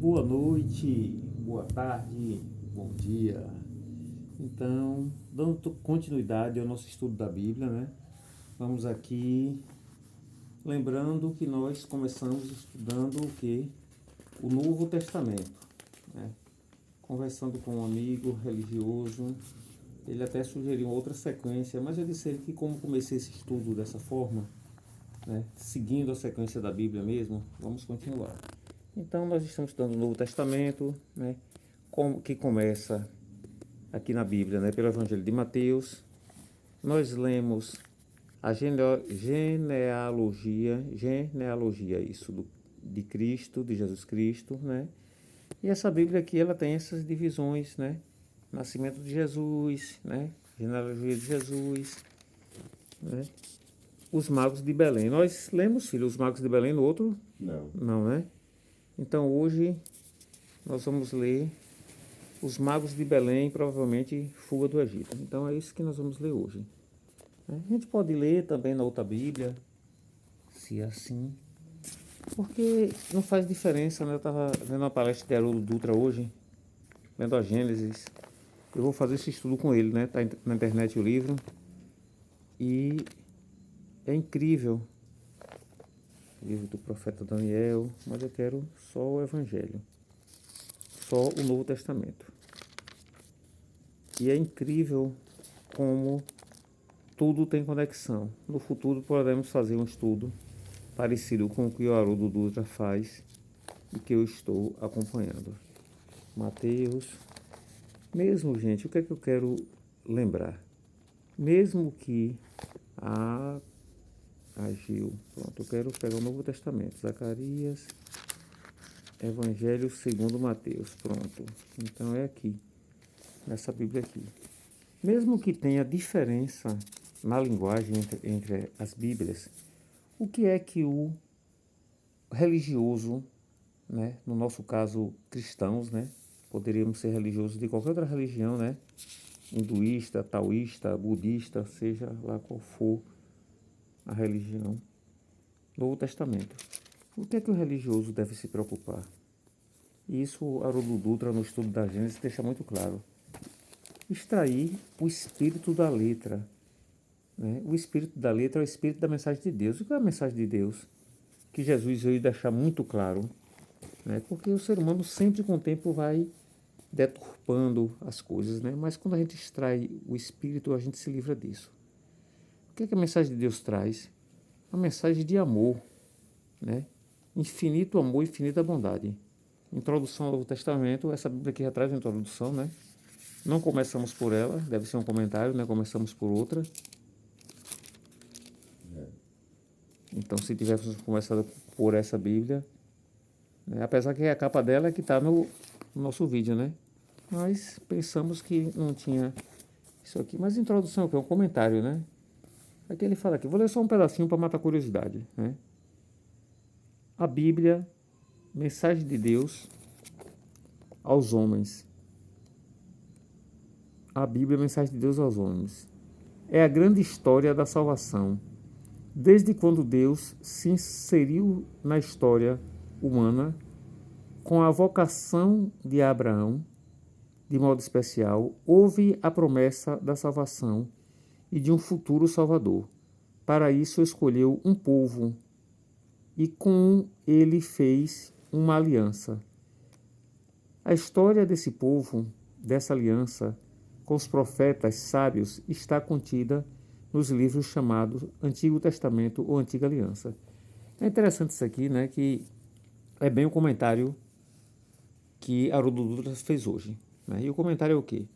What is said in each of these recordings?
Boa noite, boa tarde, bom dia. Então, dando continuidade ao nosso estudo da Bíblia, né? Vamos aqui lembrando que nós começamos estudando o que? O Novo Testamento, né? Conversando com um amigo religioso, ele até sugeriu outra sequência, mas eu disse a ele que como comecei esse estudo dessa forma, né? Seguindo a sequência da Bíblia mesmo, vamos continuar. Então nós estamos estudando o Novo Testamento, né? Que começa aqui na Bíblia, né? Pelo Evangelho de Mateus. Nós lemos a genealogia isso de Cristo, de Jesus Cristo, né? E essa Bíblia aqui, ela tem essas divisões, né? Nascimento de Jesus, né? Genealogia de Jesus, né? Os magos de Belém. Nós lemos, filho, os magos de Belém no outro? Não. Não, né? Então hoje nós vamos ler os magos de Belém, provavelmente fuga do Egito. Então é isso que nós vamos ler hoje. A gente pode ler também na outra Bíblia, se assim, porque não faz diferença, né? Eu estava vendo uma palestra de Haroldo Dutra hoje, lendo a Gênesis. Eu vou fazer esse estudo com ele, né? Tá na internet o livro. E é incrível. Livro do profeta Daniel, mas eu quero só o Evangelho. Só o Novo Testamento. E é incrível como tudo tem conexão. No futuro podemos fazer um estudo parecido com o que o Haroldo Dutra faz e que eu estou acompanhando. Mateus. Mesmo, gente, o que é que eu quero lembrar? Mesmo que agiu. Pronto, eu quero pegar o Novo Testamento. Zacarias, Evangelho segundo Mateus. Pronto. Então é aqui, nessa Bíblia aqui. Mesmo que tenha diferença na linguagem entre as Bíblias, o que é que o religioso, né, no nosso caso cristãos, né, poderíamos ser religiosos de qualquer outra religião, né, hinduísta, taoísta, budista, seja lá qual for a religião, Novo Testamento. O que é que o religioso deve se preocupar? Isso Haroldo Dutra, no estudo da Gênesis, deixa muito claro. Extrair o espírito da letra, né? O espírito da letra é o espírito da mensagem de Deus. O que é a mensagem de Deus? Que Jesus veio deixar muito claro, né? Porque o ser humano sempre com o tempo vai deturpando as coisas, né? Mas quando a gente extrai o espírito, a gente se livra disso. O que é que a mensagem de Deus traz? A mensagem de amor, né? Infinito amor, infinita bondade. Introdução ao Novo Testamento, essa Bíblia aqui já traz a introdução, né? Não começamos por ela, deve ser um comentário, né? Começamos por outra. Então, se tivéssemos começado por essa Bíblia, né? Apesar que a capa dela é que está no nosso vídeo, né? Mas pensamos que não tinha isso aqui. Mas a introdução é um comentário, né? Aqui ele fala aqui, vou ler só um pedacinho para matar a curiosidade, né? A Bíblia, mensagem de Deus aos homens. A Bíblia, mensagem de Deus aos homens. É a grande história da salvação. Desde quando Deus se inseriu na história humana, com a vocação de Abraão, de modo especial, houve a promessa da salvação e de um futuro Salvador. Para isso escolheu um povo e com ele fez uma aliança. A história desse povo, dessa aliança com os profetas sábios, está contida nos livros chamados Antigo Testamento ou Antiga Aliança. É interessante isso aqui, né, que é bem o comentário que Haroldo Dutra fez hoje, né? E o comentário é o quê?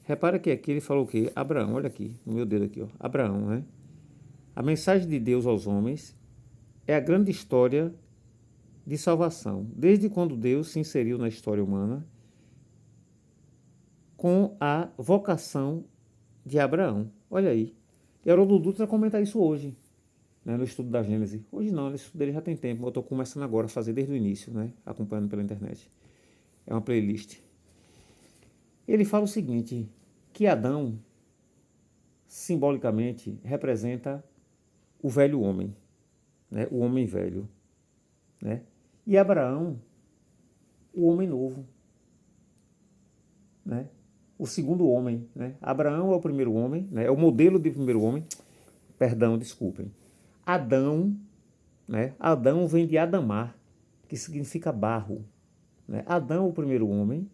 Repara que aqui ele falou o quê? Abraão, olha aqui, no meu dedo aqui, ó. Abraão, né? A mensagem de Deus aos homens é a grande história de salvação, desde quando Deus se inseriu na história humana com a vocação de Abraão. Olha aí. E Haroldo Dutra comenta isso hoje, né, no estudo da Gênesis. Hoje não, no estudo dele já tem tempo, eu estou começando agora a fazer desde o início, né, acompanhando pela internet. É uma playlist. Ele fala o seguinte, que Adão, simbolicamente, representa o velho homem, né, o homem velho, né? E Abraão o homem novo, né? O segundo homem, né? Abraão é o primeiro homem, né? É o modelo de primeiro homem. Perdão, desculpem. Adão, né? Adão vem de Adamar, que significa barro, né? Adão, o primeiro homem.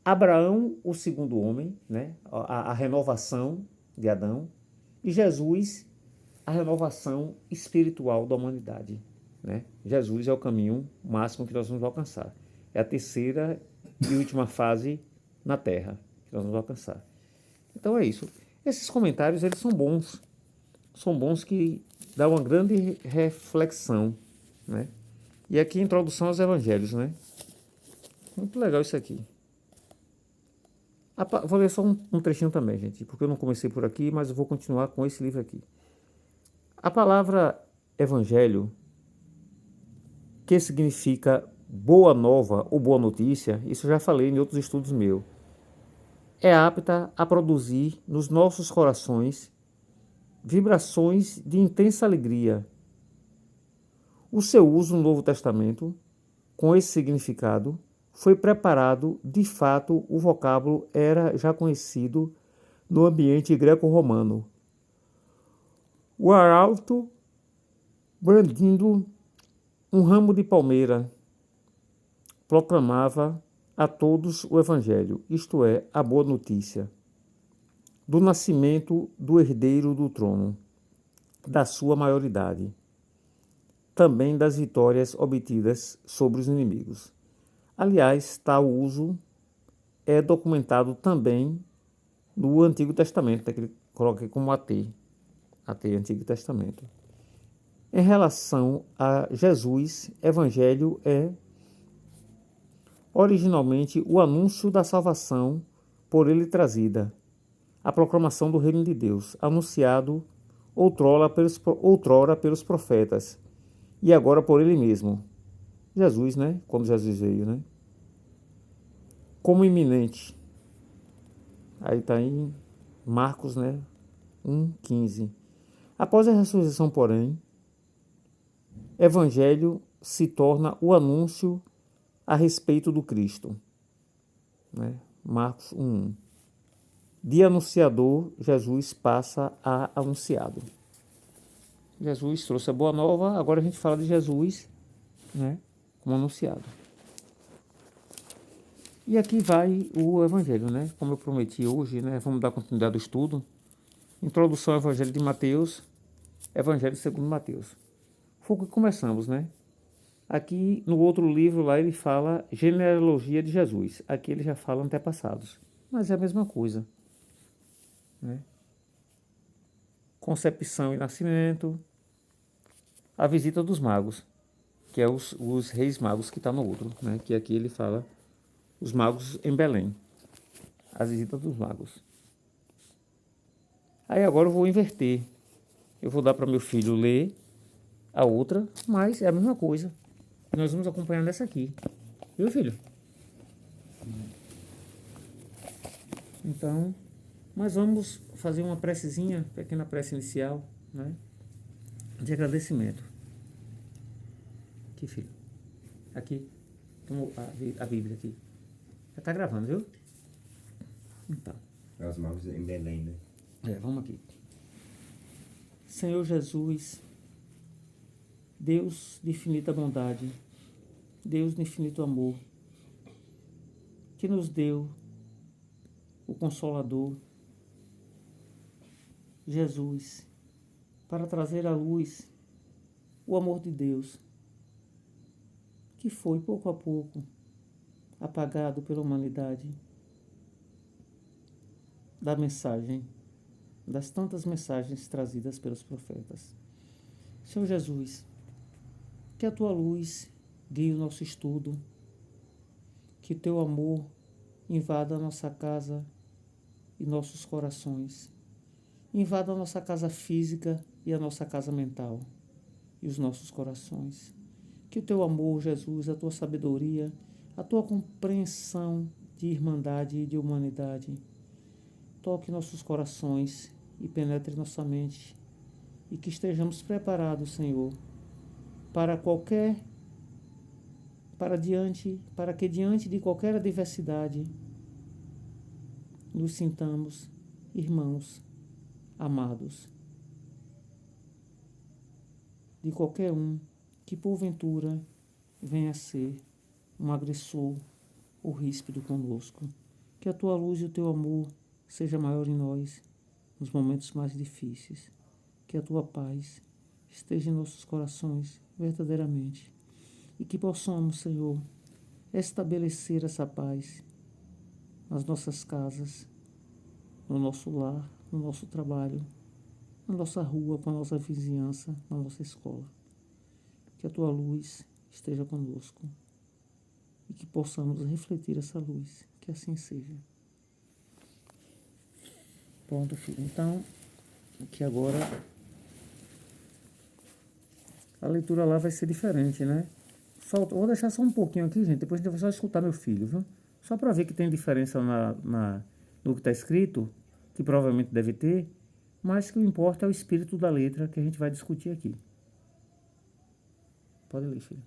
Abraão, o segundo homem, né? A renovação de Adão. E Jesus, a renovação espiritual da humanidade, né? Jesus é o caminho máximo que nós vamos alcançar. É a terceira e última fase na Terra que nós vamos alcançar. Então é isso. Esses comentários, eles são bons. São bons, que dão uma grande reflexão, né? E aqui, introdução aos evangelhos, né? Muito legal isso aqui. Vou ler só um trechinho também, gente, porque eu não comecei por aqui, mas eu vou continuar com esse livro aqui. A palavra evangelho, que significa boa nova ou boa notícia, isso eu já falei em outros estudos meus, é apta a produzir nos nossos corações vibrações de intensa alegria. O seu uso no Novo Testamento, com esse significado, foi preparado. De fato, o vocábulo era já conhecido no ambiente greco-romano. O arauto, brandindo um ramo de palmeira, proclamava a todos o Evangelho, isto é, a boa notícia, do nascimento do herdeiro do trono, da sua maioridade, também das vitórias obtidas sobre os inimigos. Aliás, tal uso é documentado também no Antigo Testamento, que ele coloca aqui como AT, Antigo Testamento. Em relação a Jesus, Evangelho é originalmente o anúncio da salvação por ele trazida, a proclamação do reino de Deus, anunciado outrora pelos profetas, e agora por ele mesmo. Jesus, né? Quando Jesus veio, né? Como iminente. Aí está em Marcos, né? 1,15. Após a ressurreição, porém, Evangelho se torna o anúncio a respeito do Cristo, né? Marcos 1. De anunciador, Jesus passa a anunciado. Jesus trouxe a boa nova, agora a gente fala de Jesus, né, como anunciado. E aqui vai o Evangelho, né? Como eu prometi hoje, né? Vamos dar continuidade ao estudo. Introdução ao Evangelho de Mateus, Evangelho segundo Mateus. Foi o que começamos, né? Aqui no outro livro lá ele fala genealogia de Jesus. Aqui ele já fala antepassados. Mas é a mesma coisa, né? Concepção e nascimento, a visita dos magos, que é os reis magos que está no outro, né? Que aqui ele fala os magos em Belém, as visitas dos magos. Aí agora eu vou inverter. Eu vou dar para meu filho ler a outra, mas é a mesma coisa. Nós vamos acompanhar nessa aqui. Viu, filho? Então, mas vamos fazer uma precezinha, pequena prece inicial, né? De agradecimento. Aqui, filho. Aqui. Toma a Bíblia aqui. Já está gravando, viu? Então. Os magos em Belém, né? Vamos aqui. Senhor Jesus, Deus de infinita bondade, Deus de infinito amor, que nos deu o Consolador, Jesus, para trazer à luz o amor de Deus, que foi pouco a pouco apagado pela humanidade, da mensagem, das tantas mensagens trazidas pelos profetas. Senhor Jesus, que a tua luz guie o nosso estudo, que teu amor invada a nossa casa e nossos corações, invada a nossa casa física e a nossa casa mental e os nossos corações. Que o teu amor, Jesus, a tua sabedoria, a tua compreensão de irmandade e de humanidade toque nossos corações e penetre nossa mente, e que estejamos preparados, Senhor, para qualquer para que diante de qualquer adversidade nos sintamos irmãos amados de qualquer um que porventura venha a ser um agressor ou ríspido conosco. Que a tua luz e o teu amor seja maior em nós nos momentos mais difíceis. Que a tua paz esteja em nossos corações verdadeiramente. E que possamos, Senhor, estabelecer essa paz nas nossas casas, no nosso lar, no nosso trabalho, na nossa rua, com a nossa vizinhança, na nossa escola. Que a tua luz esteja conosco e que possamos refletir essa luz. Que assim seja. Pronto, filho. Então, que agora a leitura lá vai ser diferente, né? Vou deixar só um pouquinho aqui, gente. Depois a gente vai só escutar meu filho, viu? Só para ver que tem diferença no que está escrito, que provavelmente deve ter, mas que o importa é o espírito da letra que a gente vai discutir aqui. Pode ler, filho.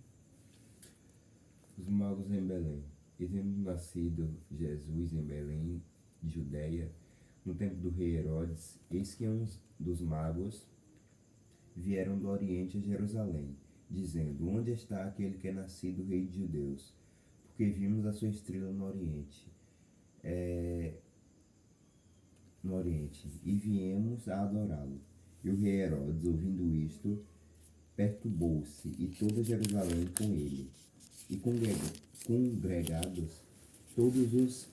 Os magos em Belém. E tendo nascido Jesus em Belém, Judeia, no tempo do rei Herodes, eis que uns dos magos vieram do Oriente a Jerusalém, dizendo: Onde está aquele que é nascido rei de judeus? Porque vimos a sua estrela no Oriente. E viemos a adorá-lo. E o rei Herodes, ouvindo isto, perturbou-se, e toda Jerusalém com ele. E congregados todos os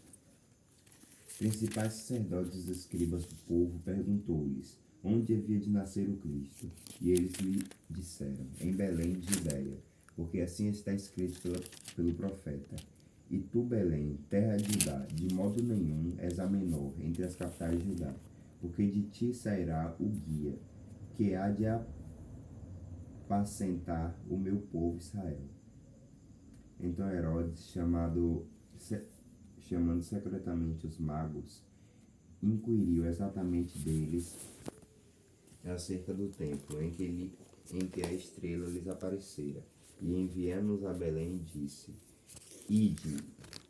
principais sacerdotes e escribas do povo, perguntou-lhes onde havia de nascer o Cristo. E eles lhe disseram: em Belém de Judeia, porque assim está escrito pelo profeta: E tu, Belém, terra de Judá, de modo nenhum és a menor entre as capitais de Judá, porque de ti sairá o guia, que há de apacentar o meu povo Israel. Então Herodes, chamando secretamente os magos, inquiriu exatamente deles acerca do tempo em que a estrela lhes aparecera. E enviando-os a Belém, disse: Ide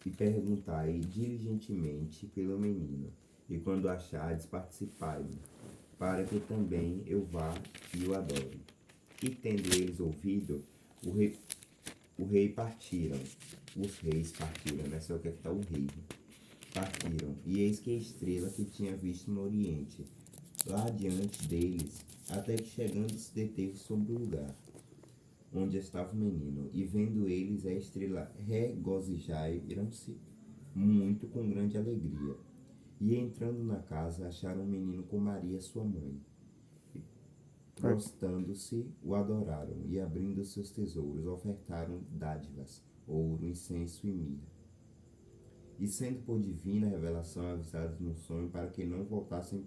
e perguntai diligentemente pelo menino, e quando achardes, participai-me, para que também eu vá e o adore. E tendo eles ouvido, os reis partiram, né? Só que aqui está o rei. Partiram, e eis que a estrela que tinha visto no Oriente, lá diante deles, até que chegando se deteve sobre o lugar onde estava o menino. E vendo eles a estrela, regozijaram-se muito com grande alegria. E entrando na casa, acharam o menino com Maria, sua mãe. Prostando-se, o adoraram, e abrindo seus tesouros, ofertaram dádivas, ouro, incenso e mirra. E sendo por divina revelação avisados no sonho para que não voltassem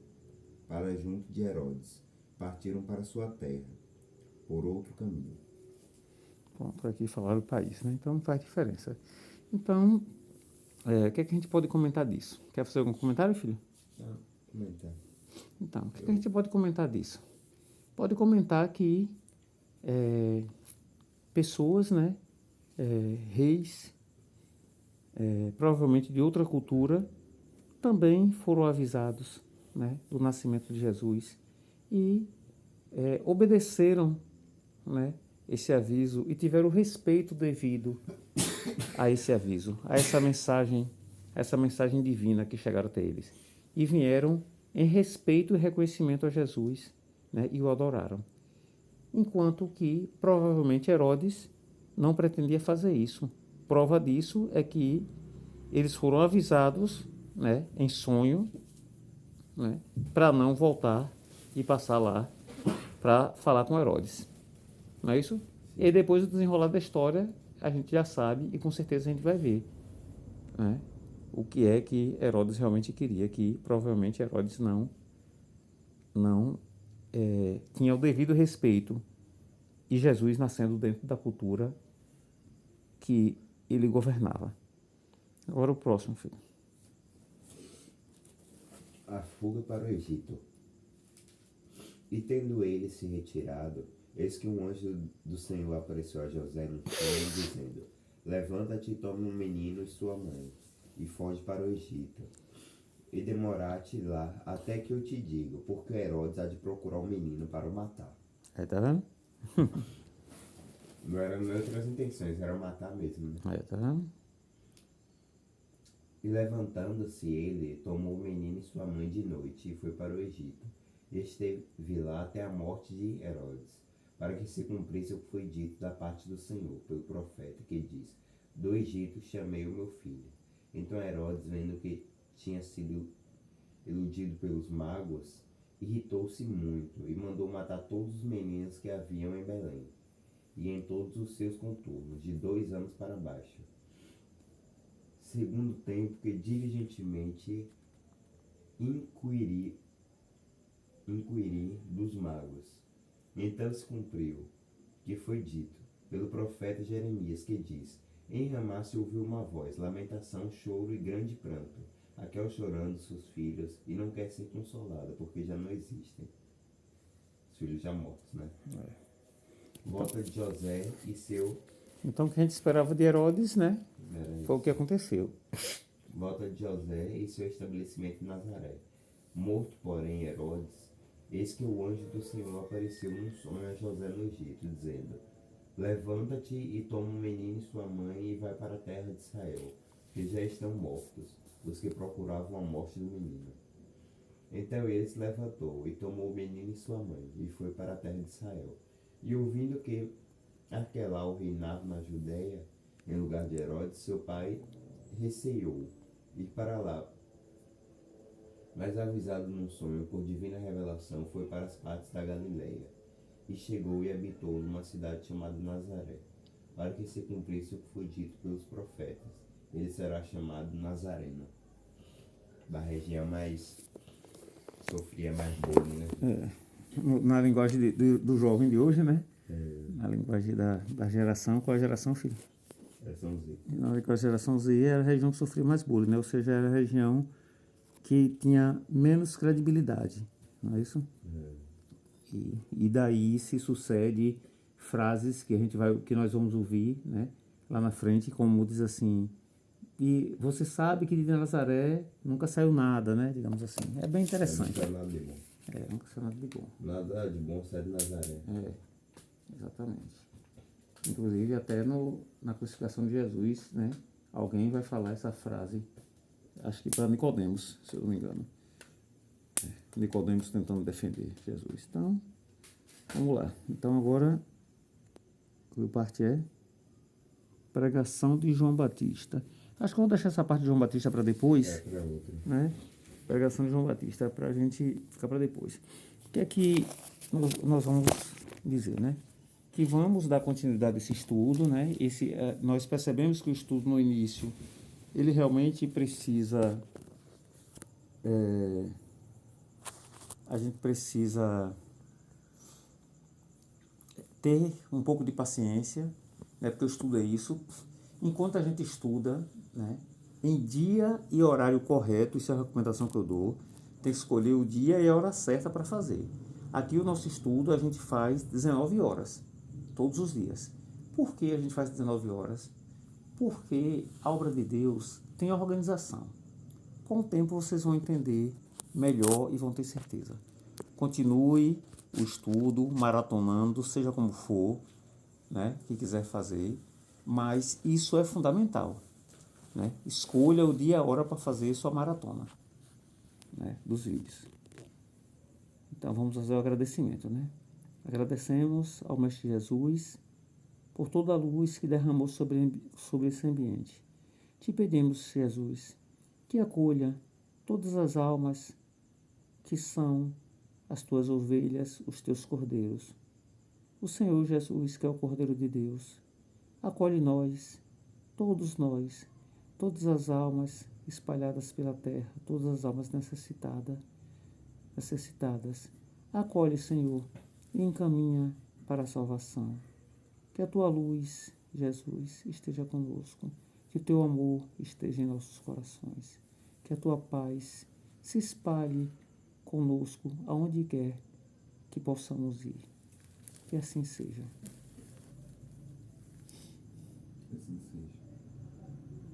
para junto de Herodes, partiram para sua terra, por outro caminho. Pronto, aqui falaram o país, né? Então não faz diferença. Então, o que é que a gente pode comentar disso? Quer fazer algum comentário, filho? Comentar. Então, o que é que a gente pode comentar disso? Pode comentar que pessoas, né, reis, provavelmente de outra cultura, também foram avisados, né, do nascimento de Jesus e obedeceram, né, esse aviso e tiveram o respeito devido a esse aviso, a essa mensagem divina que chegaram até eles. E vieram em respeito e reconhecimento a Jesus, né, e o adoraram. Enquanto que, provavelmente, Herodes não pretendia fazer isso. Prova disso é que eles foram avisados, né, em sonho, né, para não voltar e passar lá para falar com Herodes. Não é isso? E aí, depois do desenrolar da história, a gente já sabe e com certeza a gente vai ver, né, o que é que Herodes realmente queria, que provavelmente Herodes não tinha o devido respeito, e Jesus nascendo dentro da cultura que ele governava. Agora o próximo, filho. A fuga para o Egito. E tendo ele se retirado, eis que um anjo do Senhor apareceu a José no sonho, dizendo: levanta-te e toma um menino e sua mãe, e foge para o Egito. E demorar-te lá até que eu te diga, porque Herodes há de procurar o menino para o matar. Aí, tá vendo? Não eram outras intenções, era matar mesmo, né? Aí, tá vendo? E levantando-se ele, tomou o menino e sua mãe de noite, e foi para o Egito. E esteve lá até a morte de Herodes, para que se cumprisse o que foi dito da parte do Senhor, pelo profeta, que diz: do Egito chamei o meu filho. Então Herodes, vendo que tinha sido iludido pelos magos, irritou-se muito, e mandou matar todos os meninos que haviam em Belém, e em todos os seus contornos, de 2 anos para baixo, segundo o tempo que diligentemente inquiri dos magos. Então se cumpriu, que foi dito pelo profeta Jeremias, que diz: em Ramá se ouviu uma voz, lamentação, choro e grande pranto, Raquel chorando seus filhos, e não quer ser consolada, porque já não existem. Os filhos já mortos, né? Volta de José e seu... Então, o que a gente esperava de Herodes, né? Era Foi o que aconteceu. Volta de José e seu estabelecimento em Nazaré. Morto, porém, Herodes, eis que o anjo do Senhor apareceu num sonho a José no Egito, dizendo: levanta-te e toma o menino e sua mãe e vai para a terra de Israel, que já estão mortos os que procuravam a morte do menino. Então ele se levantou e tomou o menino e sua mãe e foi para a terra de Israel. E ouvindo que Arquelau reinava na Judéia, em lugar de Herodes, seu pai, receou ir para lá. Mas avisado num sonho por divina revelação, foi para as partes da Galileia, e chegou e habitou numa cidade chamada Nazaré, para que se cumprisse o que foi dito pelos profetas: ele será chamado Nazareno. Da região mais sofria mais bullying, né? Na linguagem do jovem de hoje, né? Na linguagem da geração, qual a geração, filho? Geração Z. Na geração Z era a região que sofria mais bullying, né? Ou seja, era a região que tinha menos credibilidade, não é isso? E daí se sucede frases que nós vamos ouvir, né? Lá na frente, como diz assim: e você sabe que de Nazaré nunca saiu nada, né? Digamos assim. É bem interessante. Não sai nada de bom. Nunca saiu nada de bom. Nada de bom sai de Nazaré. Exatamente. Inclusive, até na crucificação de Jesus, né? Alguém vai falar essa frase, acho que para Nicodemos, se eu não me engano. Nicodemos tentando defender Jesus. Então, vamos lá. Então, agora, o parte é pregação de João Batista. Acho que vamos deixar essa parte de João Batista para depois. Para outra. Né? Pregação de João Batista para a gente ficar para depois. O que é que nós vamos dizer, né? Que vamos dar continuidade a esse estudo, né? Nós percebemos que o estudo no início, ele realmente precisa, a gente precisa ter um pouco de paciência, né? Porque o estudo é isso. Enquanto a gente estuda, né? Em dia e horário correto, isso é a recomendação que eu dou, tem que escolher o dia e a hora certa para fazer. Aqui o nosso estudo a gente faz 19 horas, todos os dias. Por que a gente faz 19 horas? Porque a obra de Deus tem organização. Com o tempo vocês vão entender melhor e vão ter certeza. Continue o estudo, maratonando, seja como for, né, que quiser fazer, mas isso é fundamental. Né? Escolha o dia e a hora para fazer sua maratona, né, dos vídeos. Então vamos fazer o agradecimento, né? Agradecemos ao Mestre Jesus por toda a luz que derramou sobre esse ambiente. Te pedimos, Jesus, que acolha todas as almas que são as tuas ovelhas, os teus cordeiros. O Senhor Jesus, que é o Cordeiro de Deus, acolhe nós, todas as almas espalhadas pela terra, todas as almas necessitadas. Acolhe, Senhor, e encaminha para a salvação. Que a tua luz, Jesus, esteja conosco, que o teu amor esteja em nossos corações, que a tua paz se espalhe conosco aonde quer que possamos ir. Que assim seja.